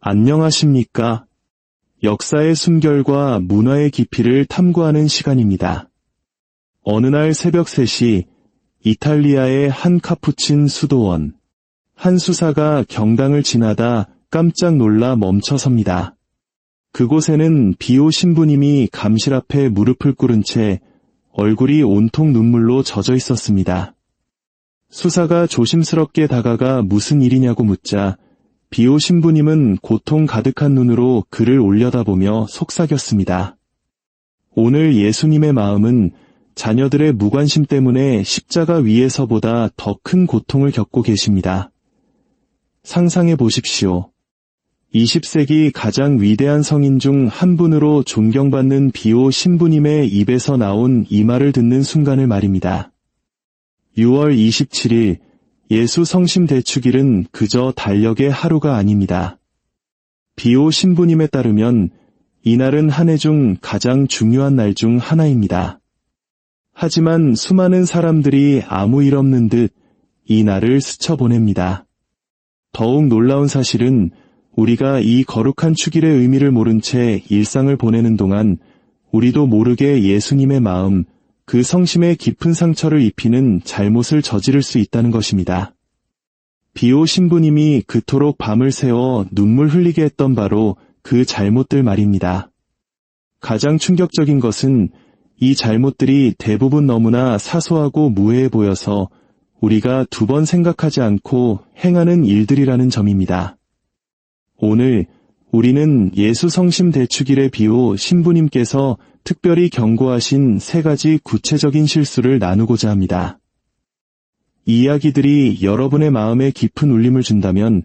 안녕하십니까? 역사의 숨결과 문화의 깊이를 탐구하는 시간입니다. 어느 날 새벽 3시 이탈리아의 한 카푸친 수도원. 한 수사가 경당을 지나다 깜짝 놀라 멈춰섭니다. 그곳에는 비오 신부님이 감실 앞에 무릎을 꿇은 채 얼굴이 온통 눈물로 젖어 있었습니다. 수사가 조심스럽게 다가가 무슨 일이냐고 묻자 비오 신부님은 고통 가득한 눈으로 그를 올려다보며 속삭였습니다. 오늘 예수님의 마음은 자녀들의 무관심 때문에 십자가 위에서보다 더 큰 고통을 겪고 계십니다. 상상해 보십시오. 20세기 가장 위대한 성인 중 한 분으로 존경받는 비오 신부님의 입에서 나온 이 말을 듣는 순간을 말입니다. 6월 27일 예수 성심 대축일은 그저 달력의 하루가 아닙니다. 비오 신부님에 따르면 이날은 한 해 중 가장 중요한 날 중 하나입니다. 하지만 수많은 사람들이 아무 일 없는 듯 이 날을 스쳐보냅니다. 더욱 놀라운 사실은 우리가 이 거룩한 축일의 의미를 모른 채 일상을 보내는 동안 우리도 모르게 예수님의 마음, 그 성심에 깊은 상처를 입히는 잘못을 저지를 수 있다는 것입니다. 비오 신부님이 그토록 밤을 새워 눈물 흘리게 했던 바로 그 잘못들 말입니다. 가장 충격적인 것은 이 잘못들이 대부분 너무나 사소하고 무해해 보여서 우리가 두 번 생각하지 않고 행하는 일들이라는 점입니다. 오늘 우리는 예수 성심 대축일의 비오 신부님께서 특별히 경고하신 3가지 구체적인 실수를 나누고자 합니다. 이 이야기들이 여러분의 마음에 깊은 울림을 준다면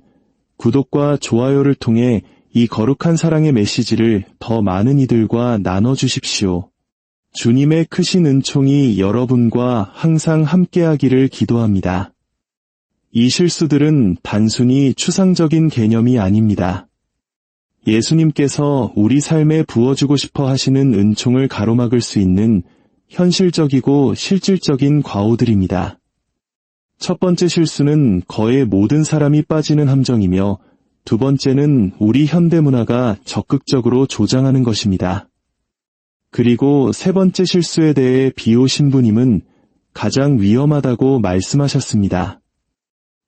구독과 좋아요를 통해 이 거룩한 사랑의 메시지를 더 많은 이들과 나눠주십시오. 주님의 크신 은총이 여러분과 항상 함께하기를 기도합니다. 이 실수들은 단순히 추상적인 개념이 아닙니다. 예수님께서 우리 삶에 부어주고 싶어 하시는 은총을 가로막을 수 있는 현실적이고 실질적인 과오들입니다. 첫 번째 실수는 거의 모든 사람이 빠지는 함정이며 두 번째는 우리 현대문화가 적극적으로 조장하는 것입니다. 그리고 세 번째 실수에 대해 비오 신부님은 가장 위험하다고 말씀하셨습니다.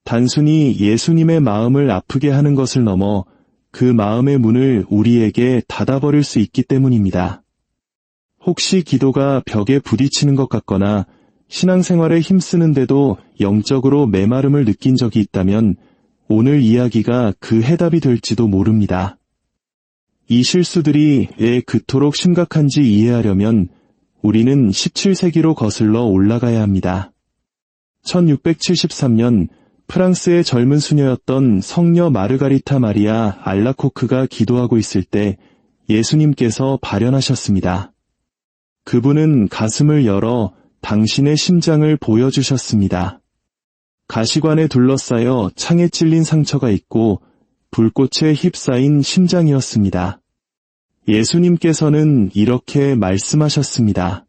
단순히 예수님의 마음을 아프게 하는 것을 넘어 그 마음의 문을 우리에게 닫아버릴 수 있기 때문입니다. 혹시 기도가 벽에 부딪히는 것 같거나 신앙생활에 힘쓰는데도 영적으로 메마름을 느낀 적이 있다면 오늘 이야기가 그 해답이 될지도 모릅니다. 이 실수들이 왜 그토록 심각한지 이해하려면 우리는 17세기로 거슬러 올라가야 합니다. 1673년 프랑스의 젊은 수녀였던 성녀 마르가리타 마리아 알라코크가 기도하고 있을 때 예수님께서 발현하셨습니다. 그분은 가슴을 열어 당신의 심장을 보여주셨습니다. 가시관에 둘러싸여 창에 찔린 상처가 있고 불꽃에 휩싸인 심장이었습니다. 예수님께서는 이렇게 말씀하셨습니다.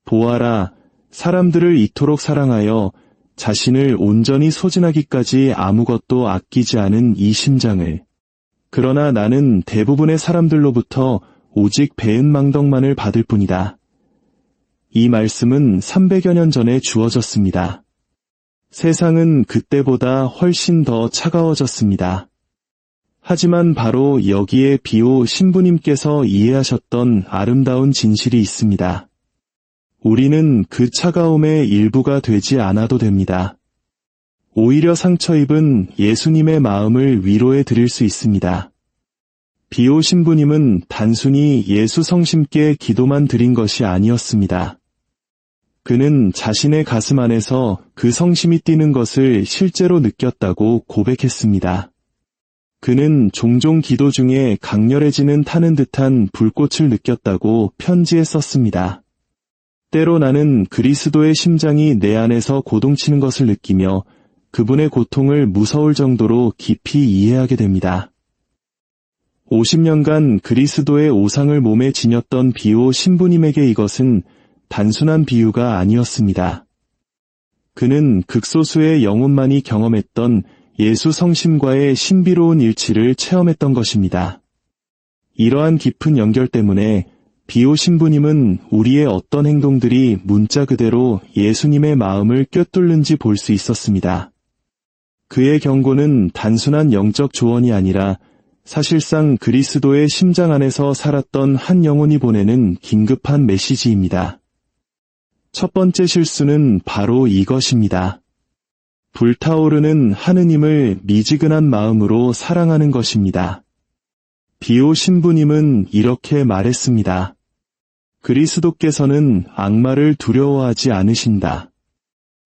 보아라, 사람들을 이토록 사랑하여 자신을 온전히 소진하기까지 아무것도 아끼지 않은 이 심장을. 그러나 나는 대부분의 사람들로부터 오직 배은망덕만을 받을 뿐이다. 이 말씀은 300여 년 전에 주어졌습니다. 세상은 그때보다 훨씬 더 차가워졌습니다. 하지만 바로 여기에 비오 신부님께서 이해하셨던 아름다운 진실이 있습니다. 우리는 그 차가움의 일부가 되지 않아도 됩니다. 오히려 상처 입은 예수님의 마음을 위로해 드릴 수 있습니다. 비오 신부님은 단순히 예수 성심께 기도만 드린 것이 아니었습니다. 그는 자신의 가슴 안에서 그 성심이 뛰는 것을 실제로 느꼈다고 고백했습니다. 그는 종종 기도 중에 강렬해지는 타는 듯한 불꽃을 느꼈다고 편지에 썼습니다. 때로 나는 그리스도의 심장이 내 안에서 고동치는 것을 느끼며 그분의 고통을 무서울 정도로 깊이 이해하게 됩니다. 50년간 그리스도의 오상을 몸에 지녔던 비오 신부님에게 이것은 단순한 비유가 아니었습니다. 그는 극소수의 영혼만이 경험했던 예수 성심과의 신비로운 일치를 체험했던 것입니다. 이러한 깊은 연결 때문에 비오 신부님은 우리의 어떤 행동들이 문자 그대로 예수님의 마음을 꿰뚫는지 볼 수 있었습니다. 그의 경고는 단순한 영적 조언이 아니라 사실상 그리스도의 심장 안에서 살았던 한 영혼이 보내는 긴급한 메시지입니다. 첫 번째 실수는 바로 이것입니다. 불타오르는 하느님을 미지근한 마음으로 사랑하는 것입니다. 비오 신부님은 이렇게 말했습니다. 그리스도께서는 악마를 두려워하지 않으신다.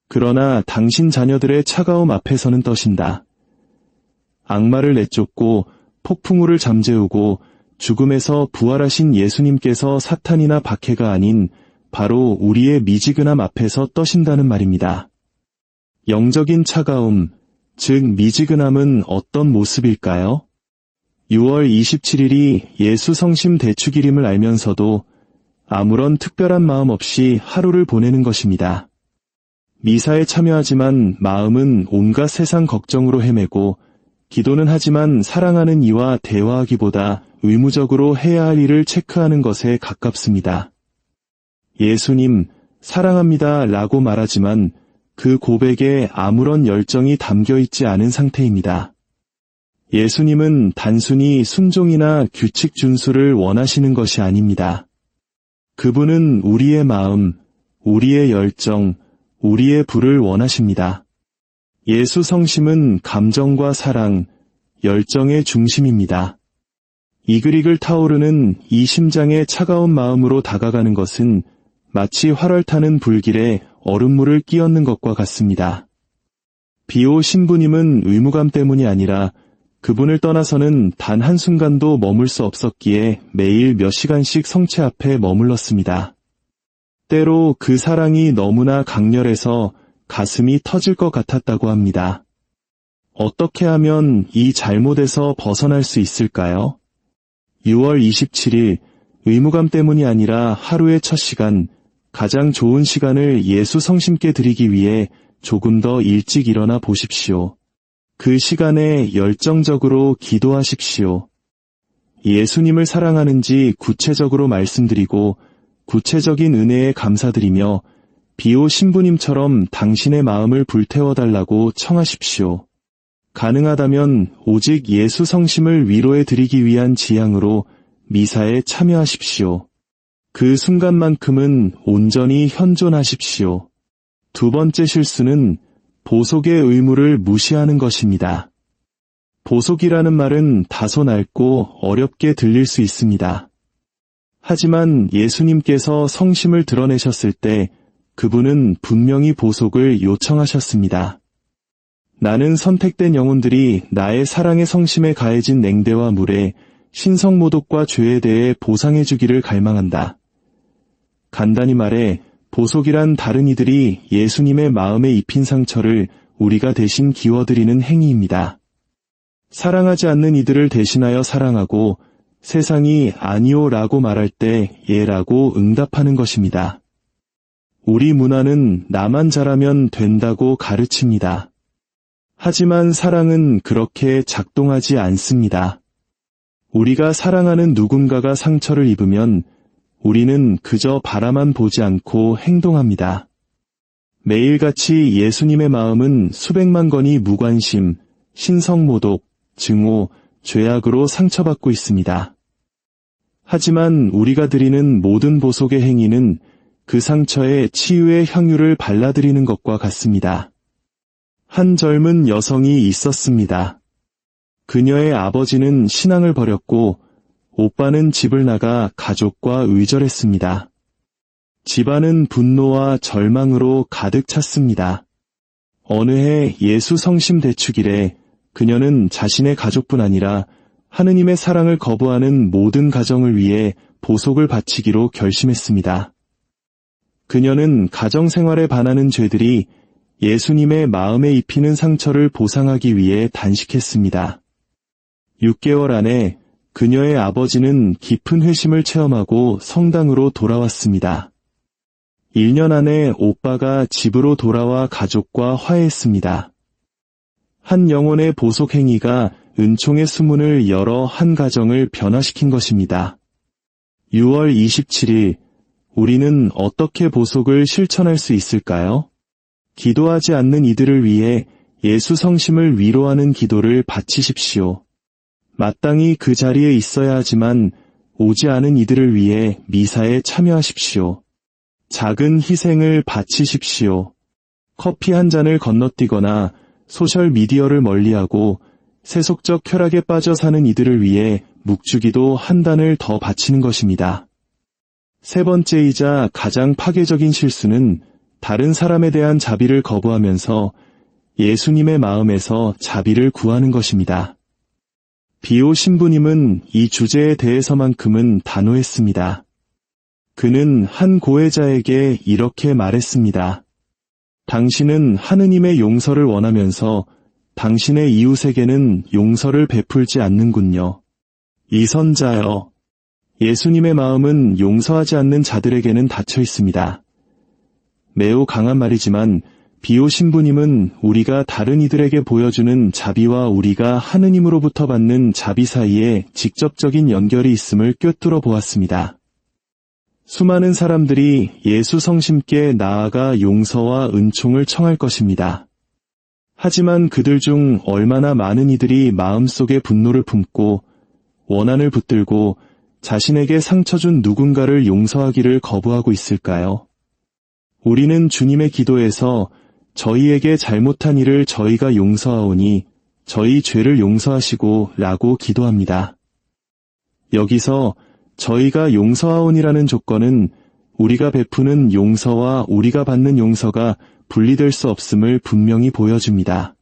그러나 당신 자녀들의 차가움 앞에서는 떠신다. 악마를 내쫓고 폭풍우를 잠재우고 죽음에서 부활하신 예수님께서 사탄이나 박해가 아닌 바로 우리의 미지근함 앞에서 떠신다는 말입니다. 영적인 차가움, 즉 미지근함은 어떤 모습일까요? 6월 27일이 예수 성심 대축일임을 알면서도 아무런 특별한 마음 없이 하루를 보내는 것입니다. 미사에 참여하지만 마음은 온갖 세상 걱정으로 헤매고 기도는 하지만 사랑하는 이와 대화하기보다 의무적으로 해야 할 일을 체크하는 것에 가깝습니다. 예수님, 사랑합니다 라고 말하지만 그 고백에 아무런 열정이 담겨 있지 않은 상태입니다. 예수님은 단순히 순종이나 규칙 준수를 원하시는 것이 아닙니다. 그분은 우리의 마음, 우리의 열정, 우리의 불을 원하십니다. 예수 성심은 감정과 사랑, 열정의 중심입니다. 이글이글 타오르는 이 심장의 차가운 마음으로 다가가는 것은 마치 활활 타는 불길에 얼음물을 끼얹는 것과 같습니다. 비오 신부님은 의무감 때문이 아니라 그분을 떠나서는 단 한순간도 머물 수 없었기에 매일 몇 시간씩 성체 앞에 머물렀습니다. 때로 그 사랑이 너무나 강렬해서 가슴이 터질 것 같았다고 합니다. 어떻게 하면 이 잘못에서 벗어날 수 있을까요? 6월 27일, 의무감 때문이 아니라 하루의 첫 시간, 가장 좋은 시간을 예수 성심께 드리기 위해 조금 더 일찍 일어나 보십시오. 그 시간에 열정적으로 기도하십시오. 예수님을 사랑하는지 구체적으로 말씀드리고 구체적인 은혜에 감사드리며 비오 신부님처럼 당신의 마음을 불태워달라고 청하십시오. 가능하다면 오직 예수 성심을 위로해 드리기 위한 지향으로 미사에 참여하십시오. 그 순간만큼은 온전히 현존하십시오. 두 번째 실수는 보속의 의무를 무시하는 것입니다. 보속이라는 말은 다소 낡고 어렵게 들릴 수 있습니다. 하지만 예수님께서 성심을 드러내셨을 때 그분은 분명히 보속을 요청하셨습니다. 나는 선택된 영혼들이 나의 사랑의 성심에 가해진 냉대와 물에 신성모독과 죄에 대해 보상해 주기를 갈망한다. 간단히 말해 보속이란 다른 이들이 예수님의 마음에 입힌 상처를 우리가 대신 기워드리는 행위입니다. 사랑하지 않는 이들을 대신하여 사랑하고 세상이 아니요 라고 말할 때 예라고 응답하는 것입니다. 우리 문화는 나만 잘하면 된다고 가르칩니다. 하지만 사랑은 그렇게 작동하지 않습니다. 우리가 사랑하는 누군가가 상처를 입으면 우리는 그저 바라만 보지 않고 행동합니다. 매일같이 예수님의 마음은 수백만 건이 무관심, 신성모독, 증오, 죄악으로 상처받고 있습니다. 하지만 우리가 드리는 모든 보속의 행위는 그 상처에 치유의 향유를 발라드리는 것과 같습니다. 한 젊은 여성이 있었습니다. 그녀의 아버지는 신앙을 버렸고 오빠는 집을 나가 가족과 의절했습니다. 집안은 분노와 절망으로 가득 찼습니다. 어느 해 예수 성심 대축일에 그녀는 자신의 가족뿐 아니라 하느님의 사랑을 거부하는 모든 가정을 위해 보속을 바치기로 결심했습니다. 그녀는 가정생활에 반하는 죄들이 예수님의 마음에 입히는 상처를 보상하기 위해 단식했습니다. 6개월 안에 그녀의 아버지는 깊은 회심을 체험하고 성당으로 돌아왔습니다. 1년 안에 오빠가 집으로 돌아와 가족과 화해했습니다. 한 영혼의 보속 행위가 은총의 수문을 열어 한 가정을 변화시킨 것입니다. 6월 27일, 우리는 어떻게 보속을 실천할 수 있을까요? 기도하지 않는 이들을 위해 예수 성심을 위로하는 기도를 바치십시오. 마땅히 그 자리에 있어야 하지만 오지 않은 이들을 위해 미사에 참여하십시오. 작은 희생을 바치십시오. 커피 한 잔을 건너뛰거나 소셜미디어를 멀리하고 세속적 쾌락에 빠져 사는 이들을 위해 묵주기도 한 단을 더 바치는 것입니다. 세 번째이자 가장 파괴적인 실수는 다른 사람에 대한 자비를 거부하면서 예수님의 마음에서 자비를 구하는 것입니다. 비오 신부님은 이 주제에 대해서만큼은 단호했습니다. 그는 한 고해자에게 이렇게 말했습니다. 당신은 하느님의 용서를 원하면서 당신의 이웃에게는 용서를 베풀지 않는군요. 이선자여, 예수님의 마음은 용서하지 않는 자들에게는 닫혀 있습니다. 매우 강한 말이지만 비오 신부님은 우리가 다른 이들에게 보여주는 자비와 우리가 하느님으로부터 받는 자비 사이에 직접적인 연결이 있음을 꿰뚫어 보았습니다. 수많은 사람들이 예수 성심께 나아가 용서와 은총을 청할 것입니다. 하지만 그들 중 얼마나 많은 이들이 마음속에 분노를 품고 원한을 붙들고 자신에게 상처 준 누군가를 용서하기를 거부하고 있을까요? 우리는 주님의 기도에서 저희에게 잘못한 일을 저희가 용서하오니 저희 죄를 용서하시고 라고 기도합니다. 여기서 저희가 용서하오니라는 조건은 우리가 베푸는 용서와 우리가 받는 용서가 분리될 수 없음을 분명히 보여줍니다.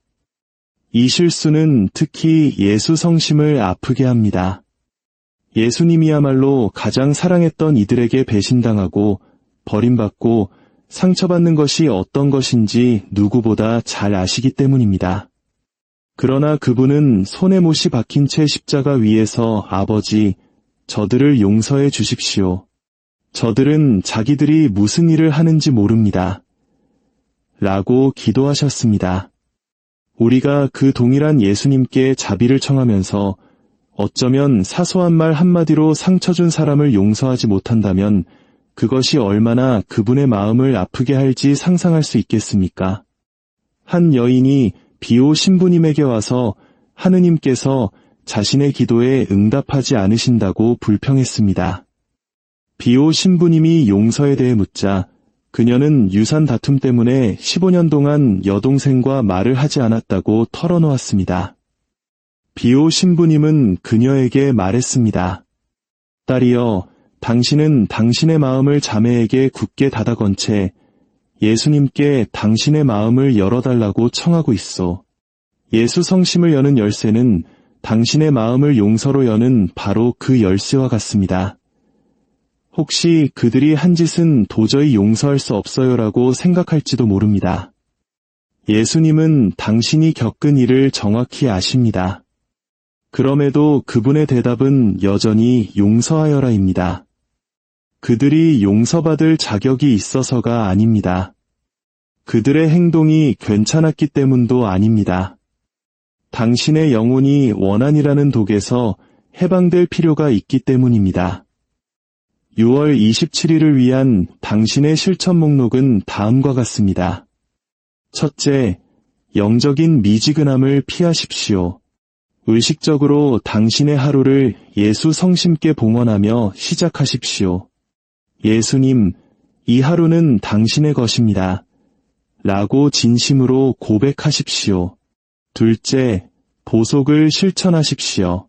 이 실수는 특히 예수 성심을 아프게 합니다. 예수님이야말로 가장 사랑했던 이들에게 배신당하고 버림받고 상처받는 것이 어떤 것인지 누구보다 잘 아시기 때문입니다. 그러나 그분은 손에 못이 박힌 채 십자가 위에서 아버지, 저들을 용서해 주십시오. 저들은 자기들이 무슨 일을 하는지 모릅니다. 라고 기도하셨습니다. 우리가 그 동일한 예수님께 자비를 청하면서 어쩌면 사소한 말 한마디로 상처 준 사람을 용서하지 못한다면 그것이 얼마나 그분의 마음을 아프게 할지 상상할 수 있겠습니까? 한 여인이 비오 신부님에게 와서 하느님께서 자신의 기도에 응답하지 않으신다고 불평했습니다. 비오 신부님이 용서에 대해 묻자 그녀는 유산 다툼 때문에 15년 동안 여동생과 말을 하지 않았다고 털어놓았습니다. 비오 신부님은 그녀에게 말했습니다. 딸이여, 당신은 당신의 마음을 자매에게 굳게 닫아건 채 예수님께 당신의 마음을 열어달라고 청하고 있소. 예수 성심을 여는 열쇠는 당신의 마음을 용서로 여는 바로 그 열쇠와 같습니다. 혹시 그들이 한 짓은 도저히 용서할 수 없어요라고 생각할지도 모릅니다. 예수님은 당신이 겪은 일을 정확히 아십니다. 그럼에도 그분의 대답은 여전히 용서하여라입니다. 그들이 용서받을 자격이 있어서가 아닙니다. 그들의 행동이 괜찮았기 때문도 아닙니다. 당신의 영혼이 원한이라는 독에서 해방될 필요가 있기 때문입니다. 6월 27일을 위한 당신의 실천 목록은 다음과 같습니다. 첫째, 영적인 미지근함을 피하십시오. 의식적으로 당신의 하루를 예수 성심께 봉헌하며 시작하십시오. 예수님, 이 하루는 당신의 것입니다. 라고 진심으로 고백하십시오. 둘째, 보속을 실천하십시오.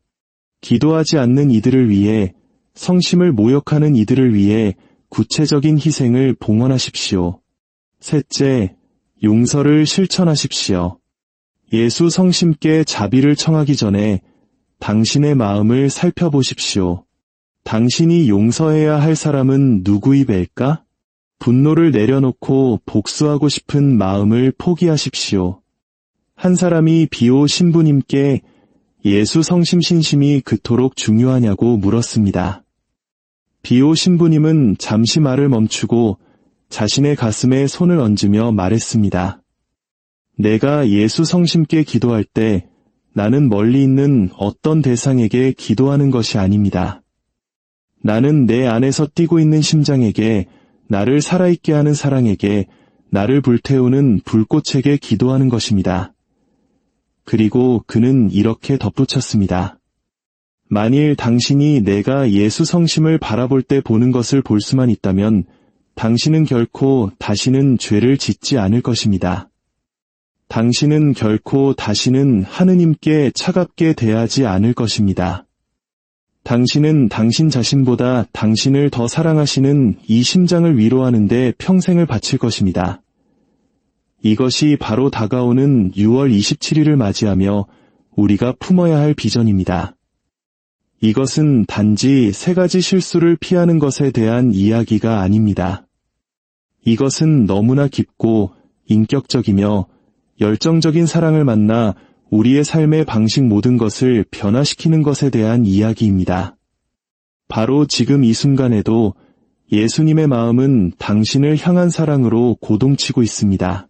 기도하지 않는 이들을 위해, 성심을 모욕하는 이들을 위해 구체적인 희생을 봉헌하십시오. 셋째, 용서를 실천하십시오. 예수 성심께 자비를 청하기 전에 당신의 마음을 살펴보십시오. 당신이 용서해야 할 사람은 누구이벨까? 분노를 내려놓고 복수하고 싶은 마음을 포기하십시오. 한 사람이 비오 신부님께 예수 성심 신심이 그토록 중요하냐고 물었습니다. 비오 신부님은 잠시 말을 멈추고 자신의 가슴에 손을 얹으며 말했습니다. 내가 예수 성심께 기도할 때 나는 멀리 있는 어떤 대상에게 기도하는 것이 아닙니다. 나는 내 안에서 뛰고 있는 심장에게, 나를 살아있게 하는 사랑에게, 나를 불태우는 불꽃에게 기도하는 것입니다. 그리고 그는 이렇게 덧붙였습니다. 만일 당신이 내가 예수 성심을 바라볼 때 보는 것을 볼 수만 있다면 당신은 결코 다시는 죄를 짓지 않을 것입니다. 당신은 결코 다시는 하느님께 차갑게 대하지 않을 것입니다. 당신은 당신 자신보다 당신을 더 사랑하시는 이 심장을 위로하는 데 평생을 바칠 것입니다. 이것이 바로 다가오는 6월 27일을 맞이하며 우리가 품어야 할 비전입니다. 이것은 단지 3가지 실수를 피하는 것에 대한 이야기가 아닙니다. 이것은 너무나 깊고 인격적이며 열정적인 사랑을 만나 우리의 삶의 방식 모든 것을 변화시키는 것에 대한 이야기입니다. 바로 지금 이 순간에도 예수님의 마음은 당신을 향한 사랑으로 고동치고 있습니다.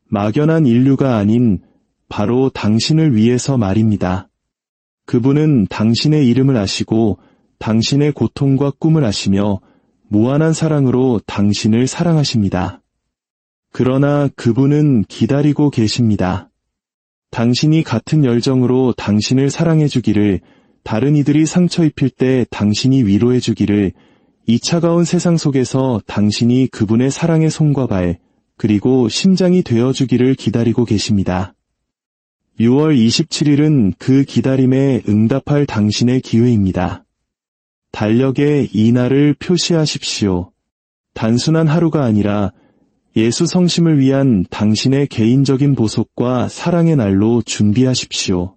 막연한 인류가 아닌 바로 당신을 위해서 말입니다. 그분은 당신의 이름을 아시고 당신의 고통과 꿈을 아시며 무한한 사랑으로 당신을 사랑하십니다. 그러나 그분은 기다리고 계십니다. 당신이 같은 열정으로 당신을 사랑해 주기를, 다른 이들이 상처 입힐 때 당신이 위로해 주기를, 이 차가운 세상 속에서 당신이 그분의 사랑의 손과 발, 그리고 심장이 되어 주기를 기다리고 계십니다. 6월 27일은 그 기다림에 응답할 당신의 기회입니다. 달력에 이 날을 표시하십시오. 단순한 하루가 아니라 예수 성심을 위한 당신의 개인적인 보석과 사랑의 날로 준비하십시오.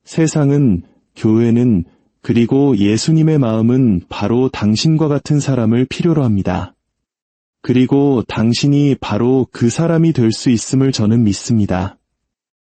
세상은, 교회는, 그리고 예수님의 마음은 바로 당신과 같은 사람을 필요로 합니다. 그리고 당신이 바로 그 사람이 될 수 있음을 저는 믿습니다.